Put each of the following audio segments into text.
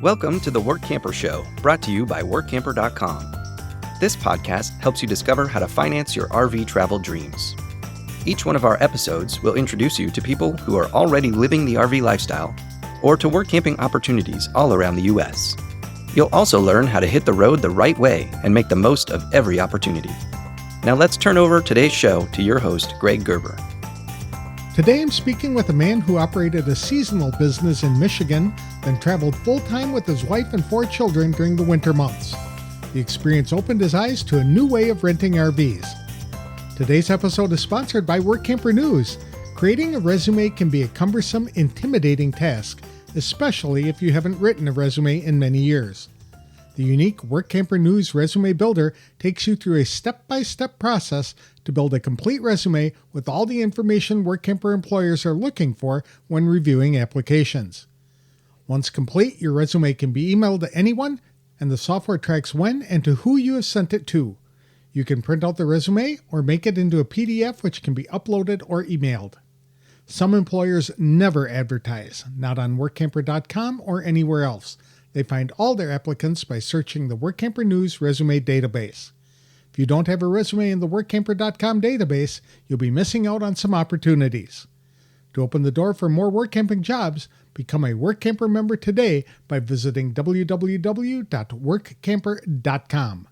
Welcome to the Workamper Show, brought to you by Workamper.com. This podcast helps you discover how to finance your RV travel dreams. Each one of our episodes will introduce you to people who are already living the RV lifestyle or to work camping opportunities all around the U.S. You'll also learn how to hit the road the right way and make the most of every opportunity. Now let's turn over today's show to your host, Greg Gerber. Today I'm speaking with a man who operated a seasonal business in Michigan, then traveled full-time with his wife and 4 children during the winter months. The experience opened his eyes to a new way of renting RVs. Today's episode is sponsored by Workamper News. Creating a resume can be a cumbersome, intimidating task, especially if you haven't written a resume in many years. The unique Workamper News Resume Builder takes you through a step-by-step process to build a complete resume with all the information Workamper employers are looking for when reviewing applications. Once complete, your resume can be emailed to anyone, and the software tracks when and to who you have sent it to. You can print out the resume or make it into a PDF which can be uploaded or emailed. Some employers never advertise, not on Workamper.com or anywhere else. They find all their applicants by searching the Workamper News Resume Database. If you don't have a resume in the Workamper.com database, you'll be missing out on some opportunities. To open the door for more workcamping jobs, become a Workamper member today by visiting www.workamper.com.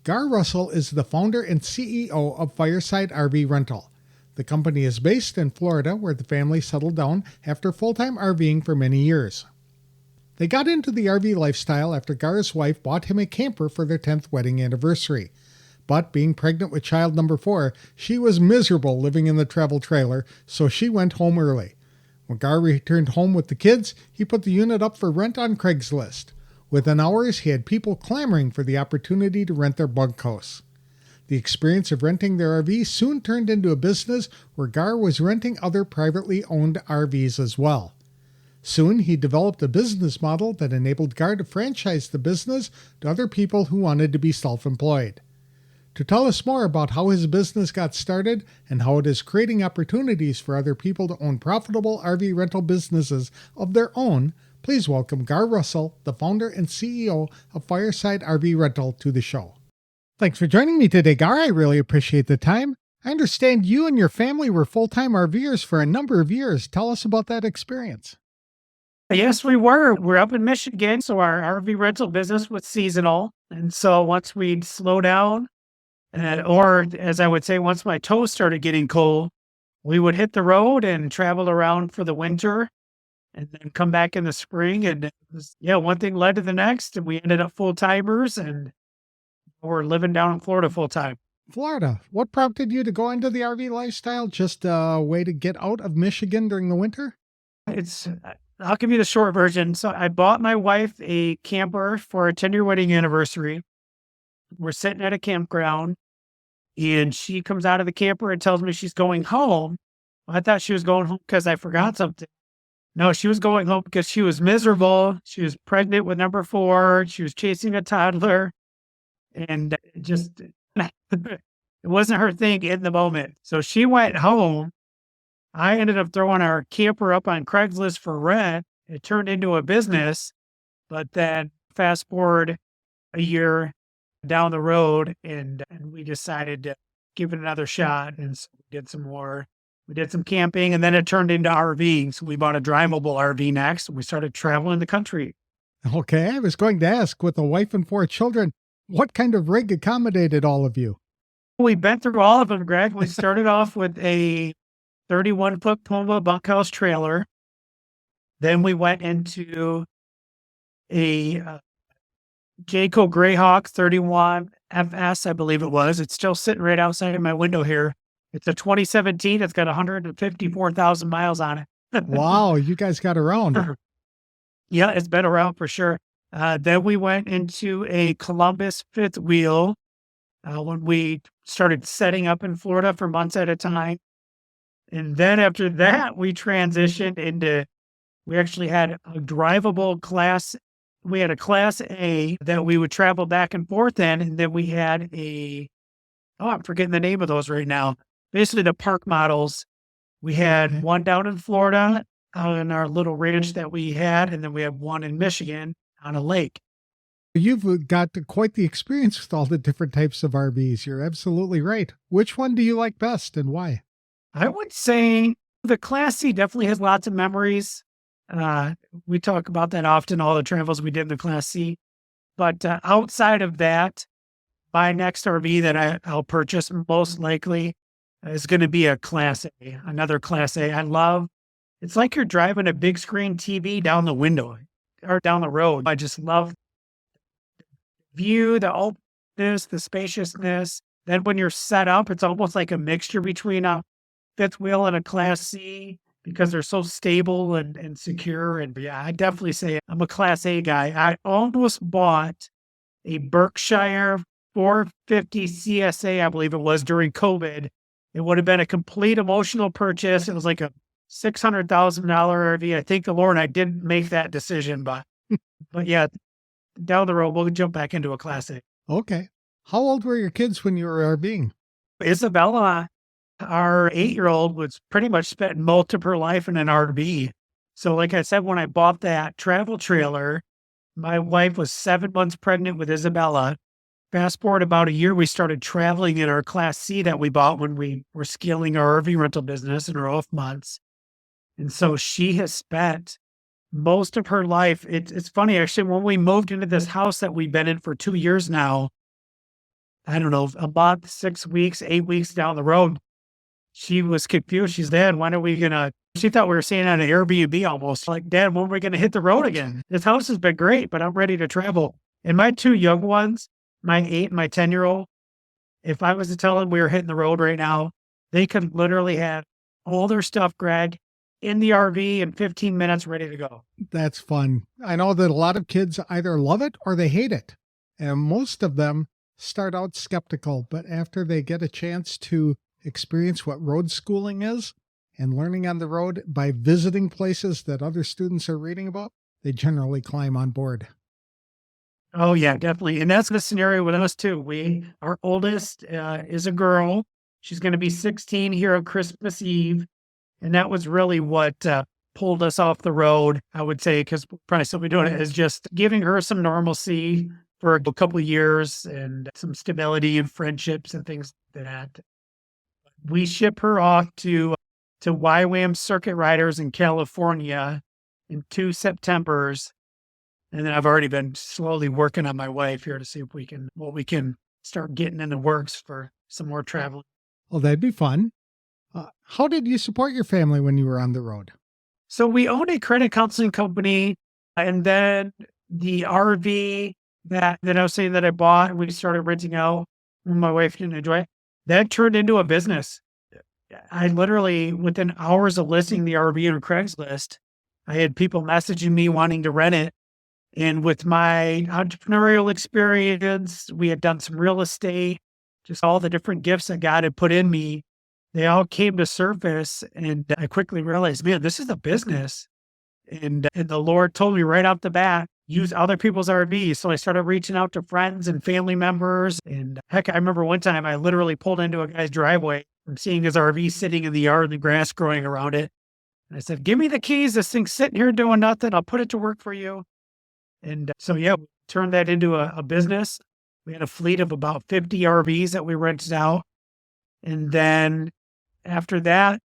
Garr Russell is the founder and CEO of Fireside RV Rental. The company is based in Florida, where the family settled down after full-time RVing for many years. They got into the RV lifestyle after Garr's wife bought him a camper for their 10th wedding anniversary. But being pregnant with child number 4, she was miserable living in the travel trailer, so she went home early. When Garr returned home with the kids, he put the unit up for rent on Craigslist. Within hours, he had people clamoring for the opportunity to rent their bunkhouse. The experience of renting their RV soon turned into a business where Garr was renting other privately owned RVs as well. Soon, he developed a business model that enabled Garr to franchise the business to other people who wanted to be self-employed. To tell us more about how his business got started and how it is creating opportunities for other people to own profitable RV rental businesses of their own, please welcome Garr Russell, the founder and CEO of Fireside RV Rental, to the show. Thanks for joining me today, Garr. I really appreciate the time. I understand you and your family were full-time RVers for a number of years. Tell us about that experience. Yes, we were. We're up in Michigan, so our RV rental business was seasonal. And so once we'd slow down, or as I would say, once my toes started getting cold, we would hit the road and travel around for the winter and then come back in the spring. And it was, one thing led to the next, and we ended up full-timers, and we're living down in Florida full-time. Florida. What prompted you to go into the RV lifestyle? Just a way to get out of Michigan during the winter? I'll give you the short version. So I bought my wife a camper for a 10-year wedding anniversary. We're sitting at a campground, and she comes out of the camper and tells me she's going home. I thought she was going home because I forgot something. No, she was going home because she was miserable. She was pregnant with number 4. She was chasing a toddler, and it wasn't her thing in the moment. So she went home. I ended up throwing our camper up on Craigslist for rent. It turned into a business, but then fast forward a year down the road, and we decided to give it another shot. And so we did some more. We did some camping, and then it turned into RVing. So we bought a drivable RV next, and we started traveling the country. Okay, I was going to ask, with a wife and 4 children, what kind of rig accommodated all of you? We bent through all of them, Greg. We started off with a 31-foot Puma bunkhouse trailer. Then we went into a Jayco Greyhawk 31 FS, I believe it was. It's still sitting right outside of my window here. It's a 2017. It's got 154,000 miles on it. Wow, you guys got around. Yeah, it's been around for sure. Then we went into a Columbus fifth wheel when we started setting up in Florida for months at a time. And then after that, we transitioned into, we actually had a drivable class. We had a Class A that we would travel back and forth in. And then we had I'm forgetting the name of those right now. Basically the park models. We had one down in Florida, on our little ranch that we had, and then we have one in Michigan on a lake. You've got quite the experience with all the different types of RVs. You're absolutely right. Which one do you like best and why? I would say the Class C definitely has lots of memories. We talk about that often, all the travels we did in the Class C. But outside of that, my next RV that I'll purchase most likely is going to be a Class A, another Class A. It's like you're driving a big screen TV down the window or down the road. I just love the view, the openness, the spaciousness. Then when you're set up, it's almost like a mixture between a fifth wheel and a Class C because they're so stable and secure. And yeah, I definitely say I'm a Class A guy. I almost bought a Berkshire 450 CSA, I believe it was, during COVID. It would have been a complete emotional purchase. It was like a $600,000 RV. I thank the Lord I didn't make that decision, but yeah, down the road, we'll jump back into a Class A. Okay. How old were your kids when you were RVing? Isabella, our 8-year-old, was pretty much spent most of her life in an RV. So like I said, when I bought that travel trailer, my wife was 7 months pregnant with Isabella. Fast forward about a year, we started traveling in our Class C that we bought when we were scaling our RV rental business in our off months. And so she has spent most of her life. It's funny, actually, when we moved into this house that we've been in for 2 years now, I don't know, a month, 6 weeks, 8 weeks down the road, she was confused. She's, Dad, when are we she thought we were staying at an Airbnb almost. Like, Dad, when are we going to hit the road again? This house has been great, but I'm ready to travel. And my 2 young ones, my 8 and my 10-year-old, if I was to tell them we were hitting the road right now, they could literally have all their stuff, Greg, in the RV in 15 minutes ready to go. That's fun. I know that a lot of kids either love it or they hate it. And most of them start out skeptical, but after they get a chance to experience what road schooling is and learning on the road by visiting places that other students are reading about, they generally climb on board. Oh, yeah, definitely. And that's the scenario with us, too. Our oldest is a girl. She's going to be 16 here on Christmas Eve. And that was really what pulled us off the road, I would say, because we'll probably still be doing it, is just giving her some normalcy for a couple of years and some stability and friendships and things like that. We ship her off to YWAM Circuit Riders in California in 2 Septembers. And then I've already been slowly working on my wife here to see if we can start getting in the works for some more traveling. Well, that'd be fun. How did you support your family when you were on the road? So we owned a credit counseling company, and then the RV that I was saying that I bought, we started renting out when my wife didn't enjoy it. That turned into a business. I literally, within hours of listing the RV on Craigslist, I had people messaging me wanting to rent it. And with my entrepreneurial experience, we had done some real estate, just all the different gifts that God had put in me. They all came to surface, and I quickly realized, man, this is a business. And the Lord told me right off the bat, use other people's RVs. So I started reaching out to friends and family members. And heck, I remember one time I literally pulled into a guy's driveway from seeing his RV sitting in the yard and the grass growing around it. And I said, give me the keys. This thing's sitting here doing nothing. I'll put it to work for you. And so, yeah, we turned that into a business. We had a fleet of about 50 RVs that we rented out. And then after that,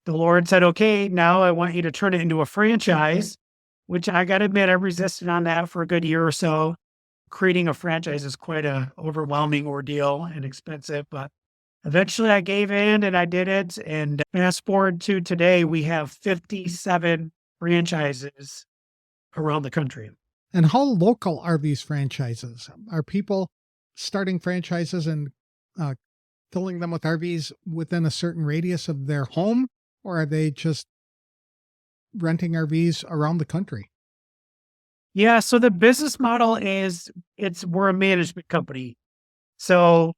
the Lord said, okay, now I want you to turn it into a franchise, which I got to admit, I resisted on that for a good year or so. Creating a franchise is quite an overwhelming ordeal and expensive, but eventually I gave in and I did it. And fast forward to today, we have 57 franchises around the country. And how local are these franchises? Are people starting franchises and filling them with RVs within a certain radius of their home, or are they just renting RVs around the country? Yeah, so the business model is we're a management company. So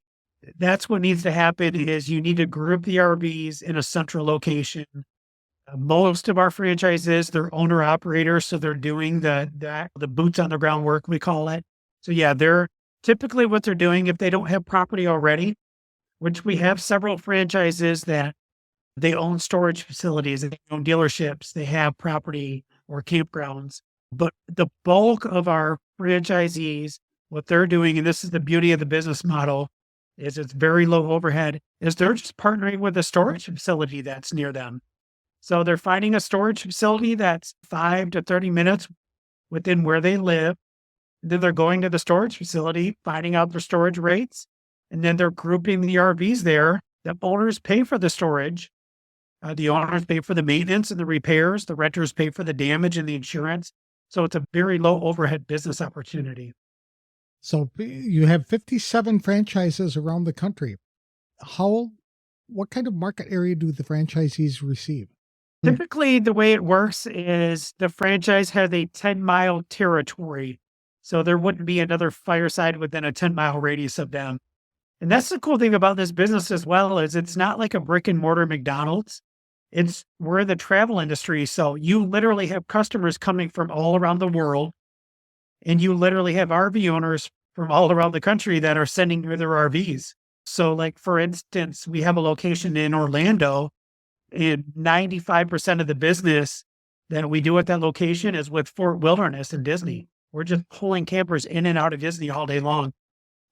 that's what needs to happen is you need to group the RVs in a central location. Most of our franchises, they're owner operators, so they're doing the boots on the ground work, we call it. So yeah, they're typically what they're doing if they don't have property already, which we have several franchises that They own storage facilities, they own dealerships, they have property or campgrounds. But the bulk of our franchisees, what they're doing, and this is the beauty of the business model, is it's very low overhead, is they're just partnering with a storage facility that's near them. So they're finding a storage facility that's 5 to 30 minutes within where they live. Then they're going to the storage facility, finding out their storage rates, and then they're grouping the RVs there. The owners pay for the storage. The owners pay for the maintenance and the repairs. The renters pay for the damage and the insurance. So it's a very low overhead business opportunity. So you have 57 franchises around the country. What kind of market area do the franchisees receive? Typically, the way it works is the franchise has a 10-mile territory. So there wouldn't be another Fireside within a 10-mile radius of them. And that's the cool thing about this business as well, is it's not like a brick and mortar McDonald's. We're in the travel industry. So you literally have customers coming from all around the world. And you literally have RV owners from all around the country that are sending you their RVs. So like, for instance, we have a location in Orlando, and 95% of the business that we do at that location is with Fort Wilderness and Disney. We're just pulling campers in and out of Disney all day long.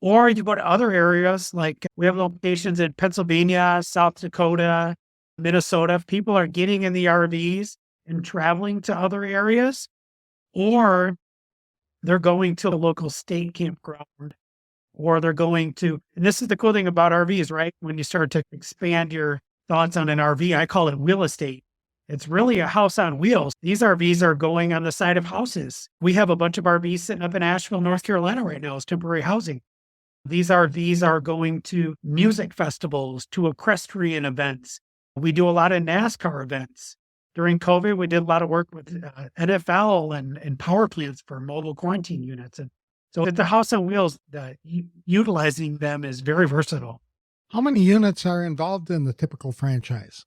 Or you go to other areas, like we have locations in Pennsylvania, South Dakota, Minnesota. People are getting in the RVs and traveling to other areas, or they're going to a local state campground, or they're going to, and this is the cool thing about RVs, right? When you start to expand your thoughts on an RV, I call it wheel estate. It's really a house on wheels. These RVs are going on the side of houses. We have a bunch of RVs sitting up in Asheville, North Carolina right now as temporary housing. These RVs are going to music festivals, to equestrian events. We do a lot of NASCAR events. During COVID, we did a lot of work with NFL and power plants for mobile quarantine units. And so the house on wheels, utilizing them is very versatile. How many units are involved in the typical franchise?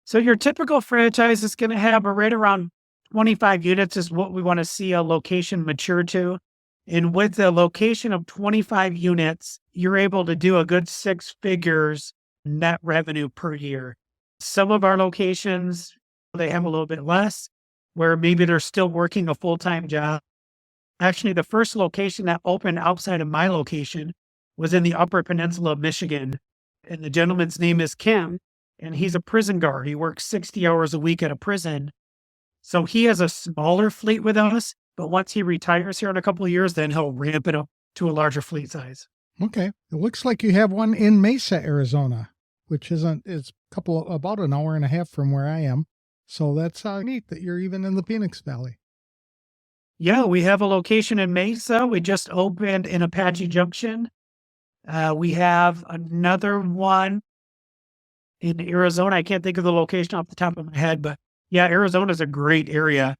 So your typical franchise is going to have right around 25 units is what we want to see a location mature to. And with a location of 25 units, you're able to do a good 6 figures net revenue per year. Some of our locations, they have a little bit less, where maybe they're still working a full-time job. Actually, the first location that opened outside of my location was in the Upper Peninsula of Michigan. And the gentleman's name is Kim, and he's a prison guard. He works 60 hours a week at a prison. So he has a smaller fleet with us, but once he retires here in a couple of years, then he'll ramp it up to a larger fleet size. Okay. It looks like you have one in Mesa, Arizona, which is about an hour and a half from where I am. So that's neat that you're even in the Phoenix Valley. Yeah, we have a location in Mesa. We just opened in Apache Junction. We have another one in Arizona. I can't think of the location off the top of my head, but yeah, Arizona is a great area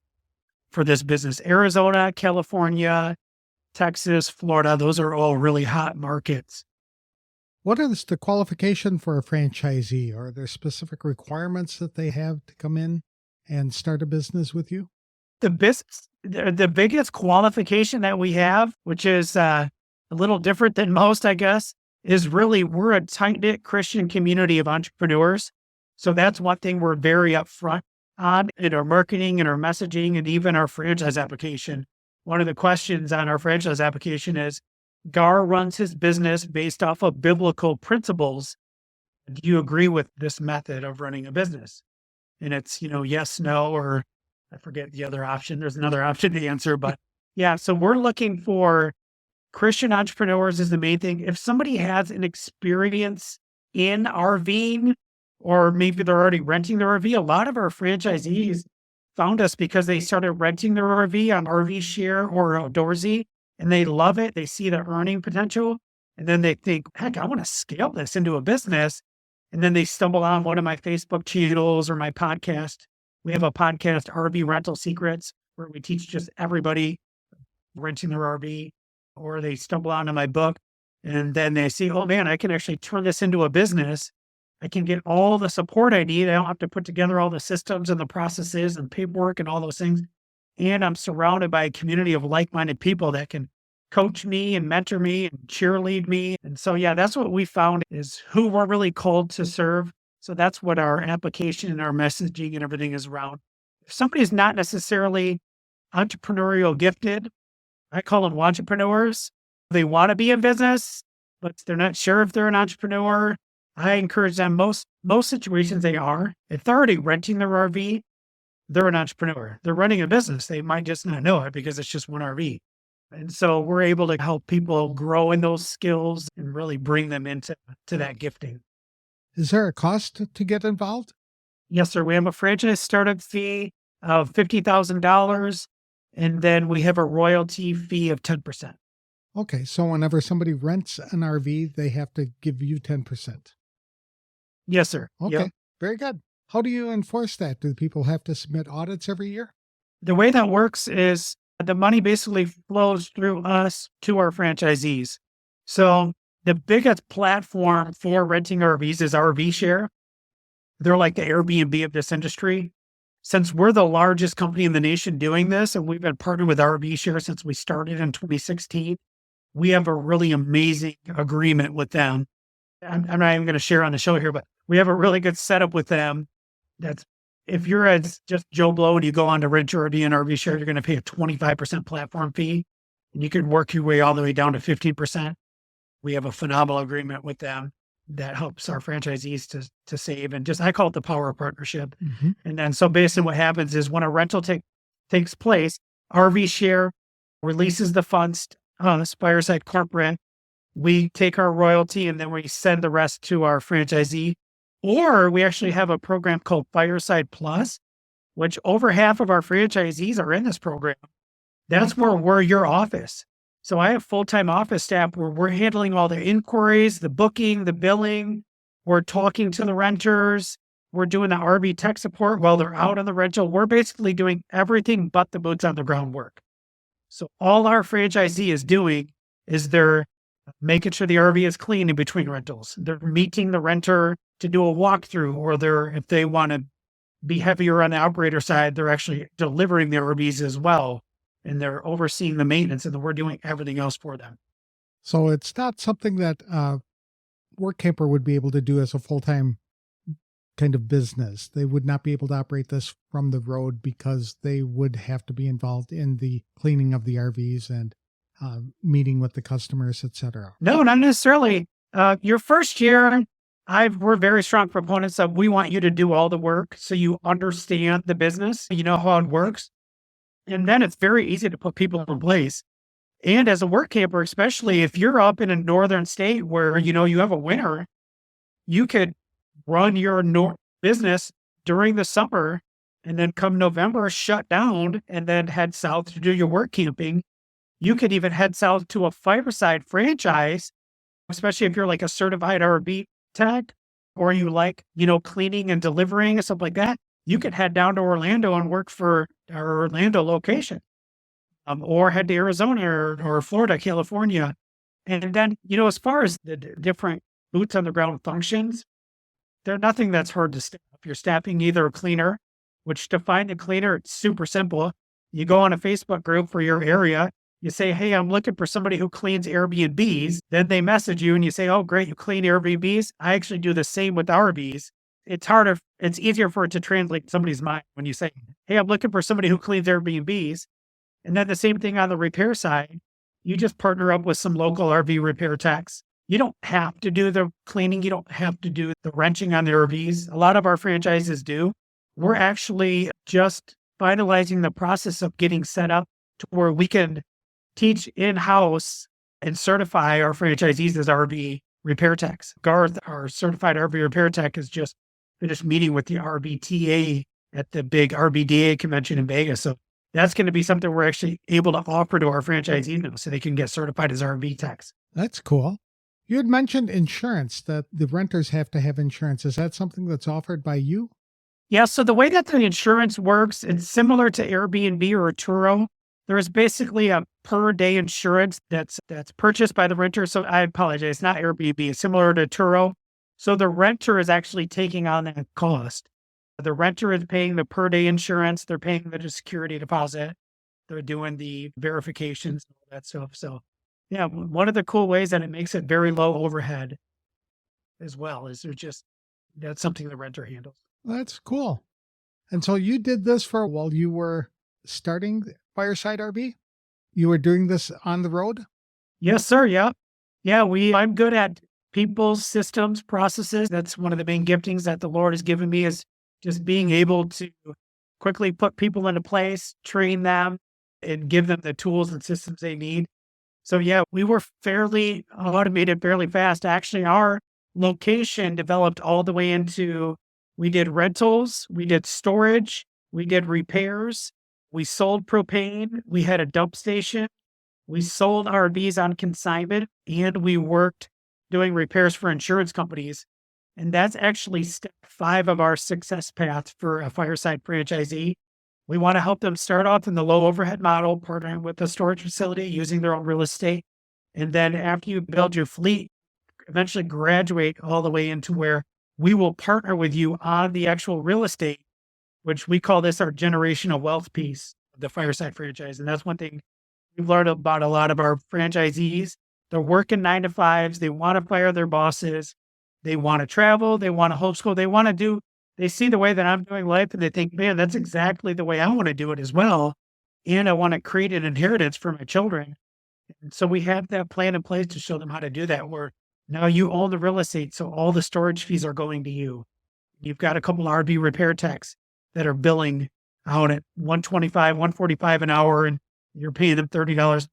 for this business. Arizona, California, Texas, Florida, those are all really hot markets. What is the qualification for a franchisee? Are there specific requirements that they have to come in and start a business with you? The biggest qualification that we have, which is a little different than most, I guess, is really we're a tight-knit Christian community of entrepreneurs. So that's one thing we're very upfront on in our marketing and our messaging and even our franchise application. One of the questions on our franchise application is, Garr runs his business based off of biblical principles. Do you agree with this method of running a business? And it's, yes, no, or I forget the other option. There's another option to answer, but yeah. So we're looking for Christian entrepreneurs is the main thing. If somebody has an experience in RVing, or maybe they're already renting their RV, a lot of our franchisees found us because they started renting their RV on RV Share or Outdoorsy, and they love it. They see the earning potential, and then they think, heck, I want to scale this into a business. And then they stumble on one of my Facebook channels or my podcast. We have a podcast, RV Rental Secrets, where we teach just everybody renting their RV, or they stumble onto my book, and then they see, oh man, I can actually turn this into a business. I can get all the support I need. I don't have to put together all the systems and the processes and paperwork and all those things. And I'm surrounded by a community of like-minded people that can coach me and mentor me and cheerlead me. And so, yeah, that's what we found is who we're really called to serve. So that's what our application and our messaging and everything is around. If somebody's not necessarily entrepreneurial gifted, I call them entrepreneurs. They want to be in business, but they're not sure if they're an entrepreneur. I encourage them. Most situations they are. If they're already renting their RV, they're an entrepreneur. They're running a business. They might just not know it because it's just one RV. And so we're able to help people grow in those skills and really bring them into that gifting. Is there a cost to get involved? Yes, sir. We have a franchise startup fee of $50,000, and then we have a royalty fee of 10%. Okay, so whenever somebody rents an RV, they have to give you 10%. Yes, sir. Okay, Yep. very good. How do you enforce that? Do people have to submit audits every year? The way that works is the money basically flows through us to our franchisees. So the biggest platform for renting RVs is RV Share. They're like the Airbnb of this industry. Since we're the largest company in the nation doing this, and we've been partnered with RV Share since we started in 2016, we have a really amazing agreement with them. I'm not even going to share on the show here, but we have a really good setup with them. That's if you're just Joe Blow and you go on to rent your RV and RV Share, you're going to pay a 25% platform fee, and you can work your way all the way down to 15%. We have a phenomenal agreement with them that helps our franchisees to save, and I call it the power of partnership. Mm-hmm. And then so basically what happens is when a rental takes place, RV Share releases the funds on the Fireside Corporate. We take our royalty and then we send the rest to our franchisee. Or we actually have a program called Fireside Plus, which over half of our franchisees are in this program. That's where we're your office. So I have full-time office staff where we're handling all the inquiries, the booking, the billing. We're talking to the renters. We're doing the RV tech support while they're out on the rental. We're basically doing everything but the boots on the ground work. So all our franchisee is doing is they're making sure the RV is clean in between rentals. They're meeting the renter to do a walkthrough, or if they want to be heavier on the operator side, they're actually delivering their RVs as well. And they're overseeing the maintenance, and then we're doing everything else for them. So it's not something that Workamper would be able to do as a full-time kind of business. They would not be able to operate this from the road because they would have to be involved in the cleaning of the RVs and meeting with the customers, etc. No, not necessarily. Your first year, we're very strong proponents of we want you to do all the work so you understand the business, you know how it works. And then it's very easy to put people in place. And as a Workamper, especially if you're up in a northern state where, you have a winter, you could run your business during the summer and then come November, shut down and then head south to do your work camping. You could even head south to a Fireside franchise, especially if you're like a certified RV tech or you like, cleaning and delivering and stuff like that. You could head down to Orlando and work for our Orlando location, or head to Arizona or Florida, California. And then, as far as the different boots on the ground functions, they're nothing that's hard to staff. You're staffing either a cleaner, which to find a cleaner, it's super simple. You go on a Facebook group for your area. You say, hey, I'm looking for somebody who cleans Airbnbs. Then they message you and you say, oh, great, you clean Airbnbs. I actually do the same with RVs. It's easier for it to translate somebody's mind when you say, hey, I'm looking for somebody who cleans Airbnbs. And then the same thing on the repair side. You just partner up with some local RV repair techs. You don't have to do the cleaning. You don't have to do the wrenching on the RVs. A lot of our franchises do. We're actually just finalizing the process of getting set up to where we can teach in-house and certify our franchisees as RV repair techs. Garr, our certified RV repair tech, is just finished meeting with the RVTA at the big RVDA convention in Vegas. So that's going to be something we're actually able to offer to our franchisees now so they can get certified as RV techs. That's cool. You had mentioned insurance, that the renters have to have insurance. Is that something that's offered by you? Yeah, so the way that the insurance works, it's similar to Airbnb or a Turo. There is basically a per day insurance that's purchased by the renter. So I apologize, it's not Airbnb. It's similar to Turo. So the renter is actually taking on that cost. The renter is paying the per day insurance. They're paying the security deposit. They're doing the verifications and all that stuff. So yeah, one of the cool ways that it makes it very low overhead as well is That's something the renter handles. That's cool. And so you did this for while you were starting Fireside RV? You were doing this on the road? Yes, sir. Yeah. Yeah. I'm good at people's systems, processes. That's one of the main giftings that the Lord has given me is just being able to quickly put people into place, train them, and give them the tools and systems they need. So yeah, we were fairly automated fairly fast. Actually, our location developed all the way into, we did rentals, we did storage, we did repairs, we sold propane, we had a dump station, we sold RVs on consignment, and we worked doing repairs for insurance companies. And that's actually step 5 of our success path for a Fireside franchisee. We want to help them start off in the low overhead model, partnering with the storage facility, using their own real estate. And then after you build your fleet, eventually graduate all the way into where we will partner with you on the actual real estate, which we call this our generational wealth piece, the Fireside franchise. And that's one thing we've learned about a lot of our franchisees. They're working 9 to 5s. They want to fire their bosses. They want to travel. They want to homeschool. They see the way that I'm doing life and they think, man, that's exactly the way I want to do it as well. And I want to create an inheritance for my children. And so we have that plan in place to show them how to do that, where now you own the real estate. So all the storage fees are going to you. You've got a couple RV repair techs that are billing out at $125, $145 an hour, and you're paying them $30.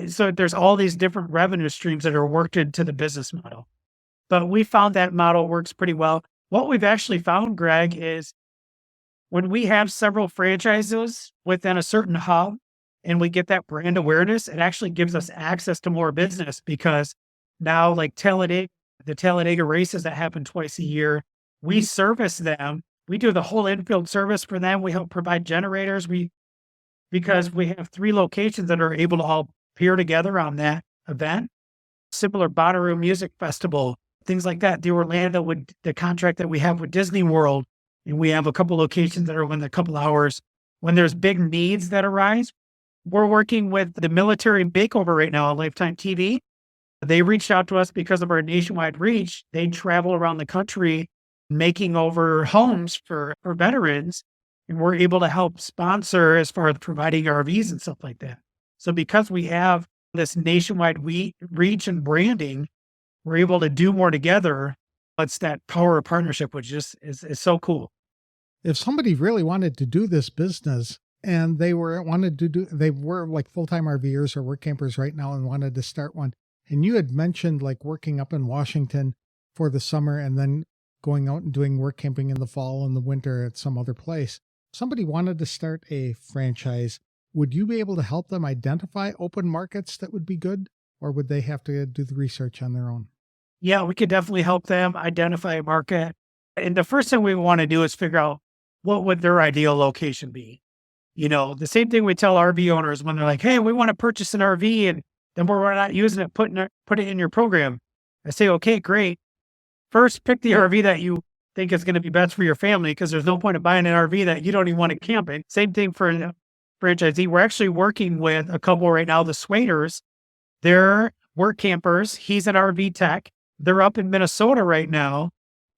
So there's all these different revenue streams that are worked into the business model. But we found that model works pretty well. What we've actually found, Greg, is when we have several franchises within a certain hub and we get that brand awareness, it actually gives us access to more business because now like the Talladega races that happen twice a year, we service them. We do the whole infield service for them. We help provide generators. Because we have 3 locations that are able to all peer together on that event. Similar Bonnaroo Music Festival, things like that. The contract that we have with Disney World, and we have a couple locations that are within a couple hours. When there's big needs that arise, we're working with the military makeover right now on Lifetime TV. They reached out to us because of our nationwide reach. They travel around the country making over homes for veterans, and we're able to help sponsor as far as providing RVs and stuff like that. So because we have this nationwide reach and branding, we're able to do more together. It's that power of partnership, which just is so cool. If somebody really wanted to do this business and they were like full-time RVers or work campers right now and wanted to start one, and you had mentioned like working up in Washington for the summer and then going out and doing work camping in the fall and the winter at some other place. Somebody wanted to start a franchise, would you be able to help them identify open markets that would be good, or would they have to do the research on their own? Yeah, we could definitely help them identify a market. And the first thing we want to do is figure out what would their ideal location be. The same thing we tell RV owners when they're like, hey, we want to purchase an RV and then we're not using it, put it in your program. I say, okay, great. First, pick the RV that you think is going to be best for your family, because there's no point of buying an RV that you don't even want to camp in. Same thing for a franchisee. We're actually working with a couple right now, the Swaders. They're work campers. He's an RV tech. They're up in Minnesota right now.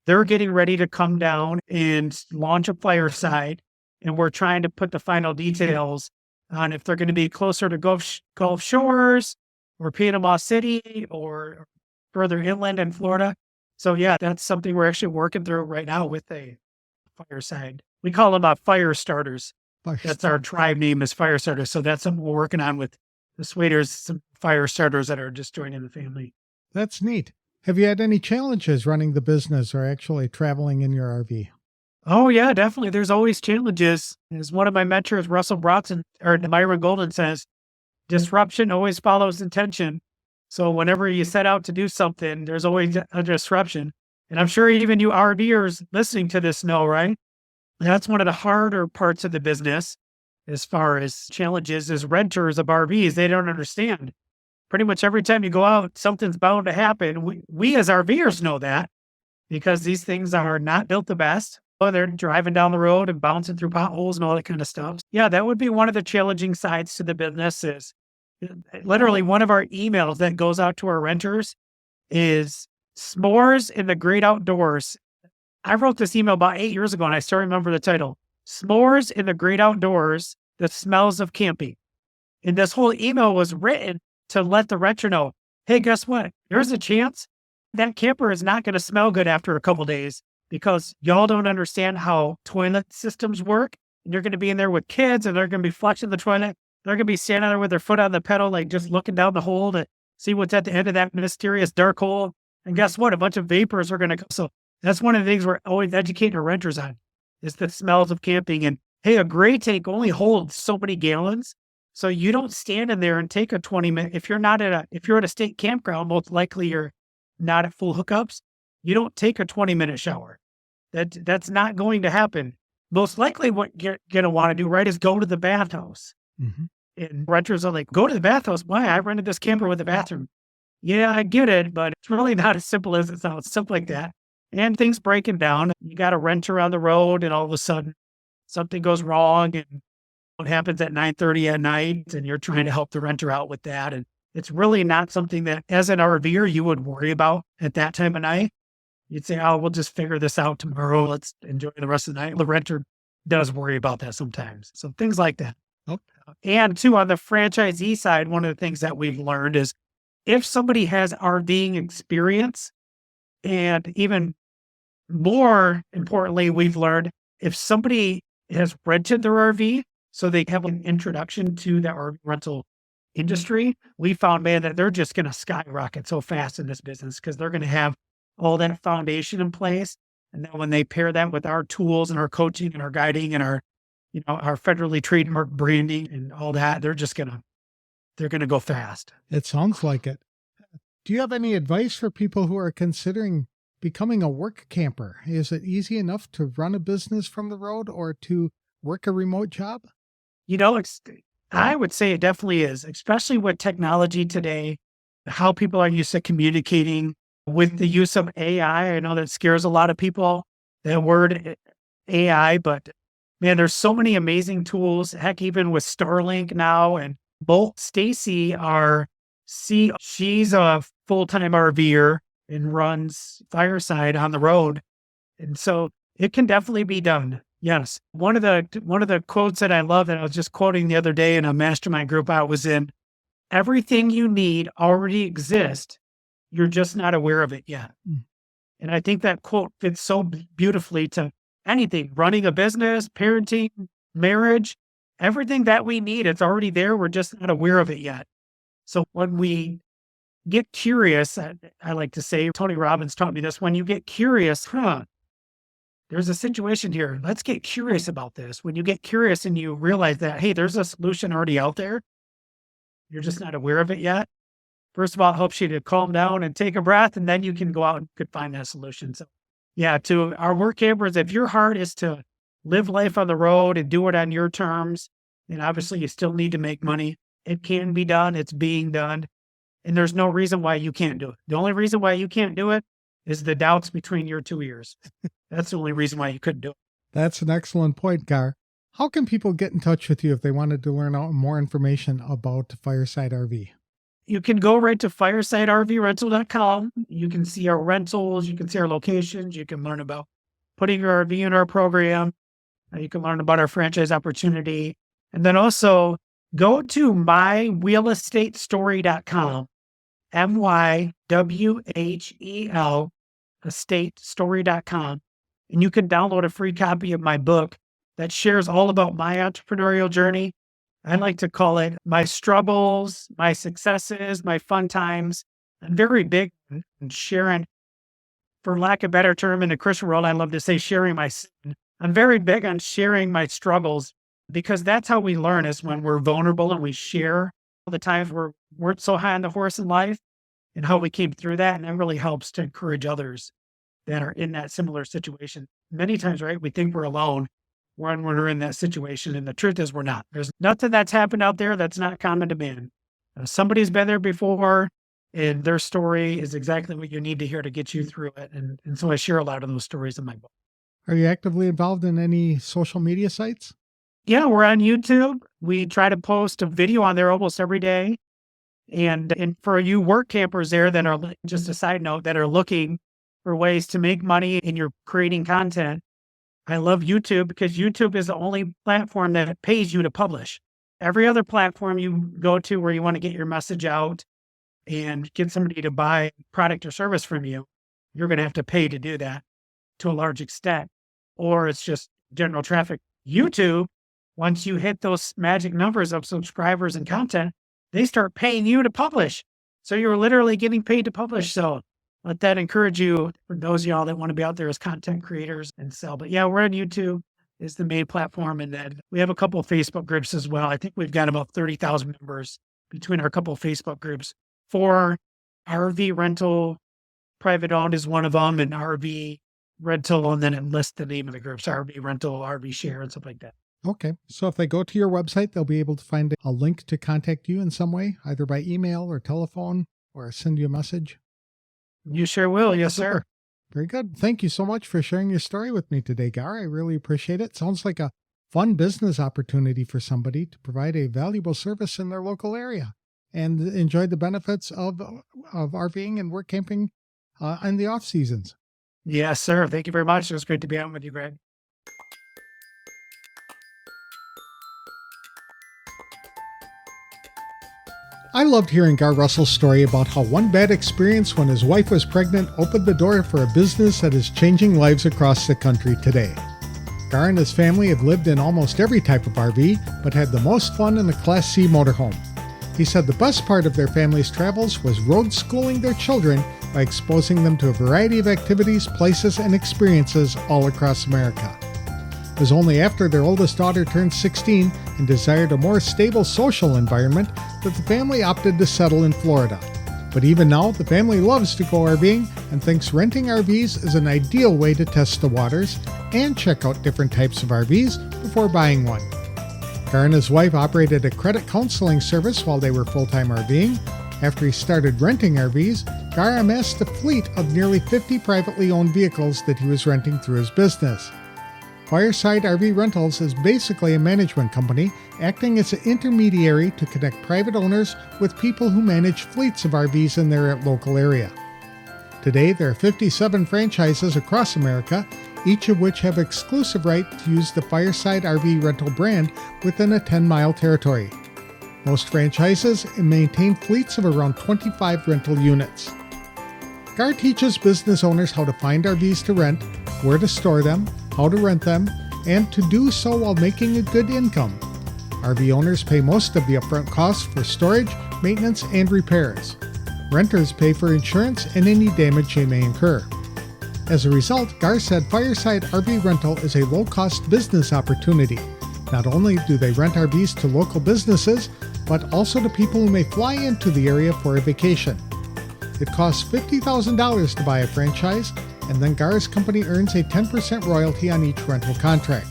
They're getting ready to come down and launch a Fireside. And we're trying to put the final details on if they're going to be closer to Gulf Shores or Panama City or further inland in Florida. So yeah, that's something we're actually working through right now with a Fireside. We call them fire starters. That's our tribe name is fire starters. So that's something we're working on with the Swaders, some fire starters that are just joining the family. That's neat. Have you had any challenges running the business or actually traveling in your RV? Oh yeah, definitely. There's always challenges. As one of my mentors, Russell Bronson or Myron Golden says, disruption always follows intention. So whenever you set out to do something, there's always a disruption. And I'm sure even you RVers listening to this know, right? That's one of the harder parts of the business as far as challenges is renters of RVs. They don't understand. Pretty much every time you go out, something's bound to happen. We as RVers know that because these things are not built the best. Oh, they're driving down the road and bouncing through potholes and all that kind of stuff. Yeah, that would be one of the challenging sides to the business is literally one of our emails that goes out to our renters is s'mores in the great outdoors. I wrote this email about 8 years ago, and I still remember the title: S'mores in the Great Outdoors, the Smells of Camping. And this whole email was written to let the renter know, hey, guess what? There's a chance that camper is not going to smell good after a couple days because y'all don't understand how toilet systems work. And you're going to be in there with kids, and they're going to be flushing the toilet. They're going to be standing there with their foot on the pedal, like just looking down the hole to see what's at the end of that mysterious dark hole. And guess what? A bunch of vapors are going to go. So that's one of the things we're always educating our renters on, is the smells of camping. And hey, a gray tank only holds so many gallons. So you don't stand in there and take a 20-minute. If you're at a state campground, most likely you're not at full hookups. You don't take a 20-minute shower. That's not going to happen. Most likely what you're going to want to do, right, is go to the bathhouse. Mm-hmm. And renters are like, go to the bathhouse? Why? I rented this camper with a bathroom. Yeah, I get it, but it's really not as simple as it sounds. Stuff like that. And things breaking down. You got a renter on the road, and all of a sudden something goes wrong, and what happens at 9:30 at night, and you're trying to help the renter out with that. And it's really not something that, as an RVer, you would worry about at that time of night. You'd say, oh, we'll just figure this out tomorrow. Let's enjoy the rest of the night. The renter does worry about that sometimes. So things like that. Okay. And too, on the franchisee side, one of the things that we've learned is if somebody has RVing experience, and even more importantly, we've learned if somebody has rented their RV, so they have an introduction to the RV rental industry, we found, man, that they're just going to skyrocket so fast in this business because they're going to have all that foundation in place. And then when they pair that with our tools and our coaching and our guiding and our federally trademarked branding and all that, they're going to go fast. It sounds like it. Do you have any advice for people who are considering becoming a work camper? Is it easy enough to run a business from the road or to work a remote job? I would say it definitely is, especially with technology today, how people are used to communicating with the use of AI. I know that scares a lot of people, that word AI, but man, there's so many amazing tools. Heck, even with Starlink now, and both Stacy, she's a full-time RVer and runs Fireside on the road. And so it can definitely be done. Yes. One of the quotes that I love that I was just quoting the other day in a mastermind group I was in, everything you need already exists. You're just not aware of it yet. Mm. And I think that quote fits so beautifully to anything, running a business, parenting, marriage, everything that we need, it's already there. We're just not aware of it yet. So when we get curious, I like to say, Tony Robbins taught me this, when you get curious, there's a situation here. Let's get curious about this. When you get curious and you realize that, hey, there's a solution already out there, you're just not aware of it yet. First of all, it helps you to calm down and take a breath, and then you can go out and could find that solution. So yeah, to our work campers, if your heart is to live life on the road and do it on your terms, and obviously you still need to make money, it can be done. It's being done. And there's no reason why you can't do it. The only reason why you can't do it is the doubts between your two ears. That's the only reason why you couldn't do it. That's an excellent point, Garr. How can people get in touch with you if they wanted to learn out more information about Fireside RV? You can go right to firesidrvrental.com. You can see our rentals. You can see our locations. You can learn about putting your RV in our program. You can learn about our franchise opportunity. And then also go to mywheelestatestory.com, MYWHEL, estatestory.com. And you can download a free copy of my book that shares all about my entrepreneurial journey. I like to call it my struggles, my successes, my fun times. I'm very big on sharing, for lack of a better term in the Christian world, I love to say sharing my sin. I'm very big on sharing my struggles because that's how we learn, is when we're vulnerable and we share the times we weren't so high on the horse in life and how we came through that. And that really helps to encourage others that are in that similar situation. Many times, right, we think we're alone when we're in that situation. And the truth is we're not. There's nothing that's happened out there that's not common to man. Somebody's been there before, and their story is exactly what you need to hear to get you through it. And so I share a lot of those stories in my book. Are you actively involved in any social media sites? Yeah, we're on YouTube. We try to post a video on there almost every day. And for you work campers there that are, just a side note, that are looking for ways to make money and you're creating content. I love YouTube because YouTube is the only platform that pays you to publish. Every other platform you go to where you want to get your message out and get somebody to buy product or service from you, you're going to have to pay to do that to a large extent, or it's just general traffic. YouTube, once you hit those magic numbers of subscribers and content, they start paying you to publish. So you're literally getting paid to publish. So let that encourage you, for those of y'all that want to be out there as content creators and sell. But yeah, we're on YouTube is the main platform. And then we have a couple of Facebook groups as well. I think we've got about 30,000 members between our couple of Facebook groups for RV rental. Private owned is one of them, and RV rental. And then it lists the name of the groups, RV rental, RV share, and stuff like that. Okay. So if they go to your website, they'll be able to find a link to contact you in some way, either by email or telephone, or send you a message. You sure will. Yes, sir. Very good. Thank you so much for sharing your story with me today, Garr. I really appreciate it. Sounds like a fun business opportunity for somebody to provide a valuable service in their local area and enjoy the benefits of RVing and work camping in the off seasons. Yes, sir. Thank you very much. It was great to be on with you, Greg. I loved hearing Garr Russell's story about how one bad experience when his wife was pregnant opened the door for a business that is changing lives across the country today. Garr and his family have lived in almost every type of RV, but had the most fun in a Class C motorhome. He said the best part of their family's travels was road schooling their children by exposing them to a variety of activities, places, and experiences all across America. It was only after their oldest daughter turned 16 and desired a more stable social environment that the family opted to settle in Florida. But even now, the family loves to go RVing and thinks renting RVs is an ideal way to test the waters and check out different types of RVs before buying one. Garr and his wife operated a credit counseling service while they were full-time RVing. After he started renting RVs, Garr amassed a fleet of nearly 50 privately owned vehicles that he was renting through his business. Fireside RV Rentals is basically a management company acting as an intermediary to connect private owners with people who manage fleets of RVs in their local area. Today, there are 57 franchises across America, each of which have exclusive right to use the Fireside RV Rental brand within a 10-mile territory. Most franchises maintain fleets of around 25 rental units. Garr teaches business owners how to find RVs to rent, where to store them, how to rent them, and to do so while making a good income. RV owners pay most of the upfront costs for storage, maintenance, and repairs. Renters pay for insurance and any damage they may incur. As a result, Garr said Fireside RV Rental is a low-cost business opportunity. Not only do they rent RVs to local businesses, but also to people who may fly into the area for a vacation. It costs $50,000 to buy a franchise, and then Garr's company earns a 10% royalty on each rental contract.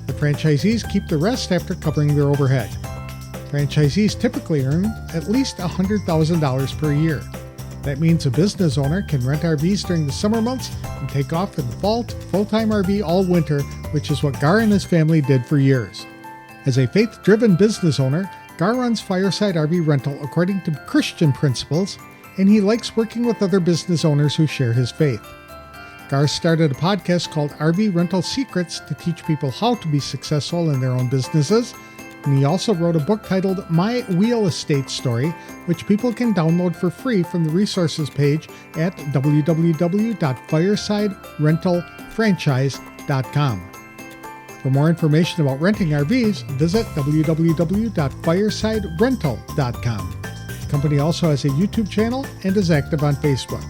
The franchisees keep the rest after covering their overhead. Franchisees typically earn at least $100,000 per year. That means a business owner can rent RVs during the summer months and take off in the fall to full-time RV all winter, which is what Garr and his family did for years. As a faith-driven business owner, Garr runs Fireside RV Rental according to Christian principles, and he likes working with other business owners who share his faith. Garr started a podcast called RV Rental Secrets to teach people how to be successful in their own businesses, and he also wrote a book titled My Real Estate Story, which people can download for free from the resources page at www.firesiderentalfranchise.com. For more information about renting RVs, visit www.firesiderental.com. The company also has a YouTube channel and is active on Facebook.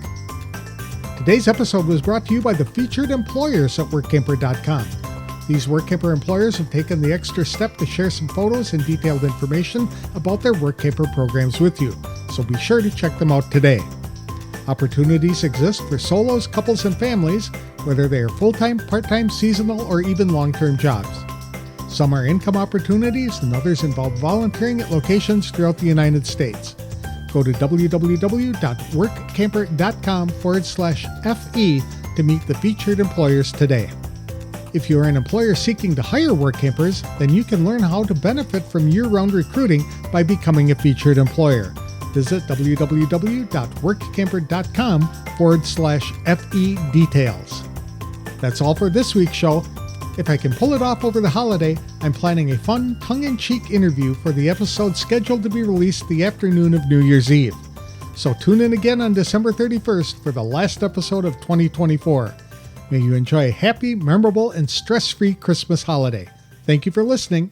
Today's episode was brought to you by the featured employers at Workamper.com. These Workamper employers have taken the extra step to share some photos and detailed information about their Workamper programs with you, so be sure to check them out today. Opportunities exist for solos, couples, and families, whether they are full-time, part-time, seasonal, or even long-term jobs. Some are income opportunities, and others involve volunteering at locations throughout the United States. Go to www.workamper.com/FE to meet the featured employers today. If you are an employer seeking to hire work campers, then you can learn how to benefit from year-round recruiting by becoming a featured employer. visit www.workamper.com/FE details. That's all for this week's show. If I can pull it off over the holiday, I'm planning a fun, tongue-in-cheek interview for the episode scheduled to be released the afternoon of New Year's Eve. So tune in again on December 31st for the last episode of 2024. May you enjoy a happy, memorable, and stress-free Christmas holiday. Thank you for listening.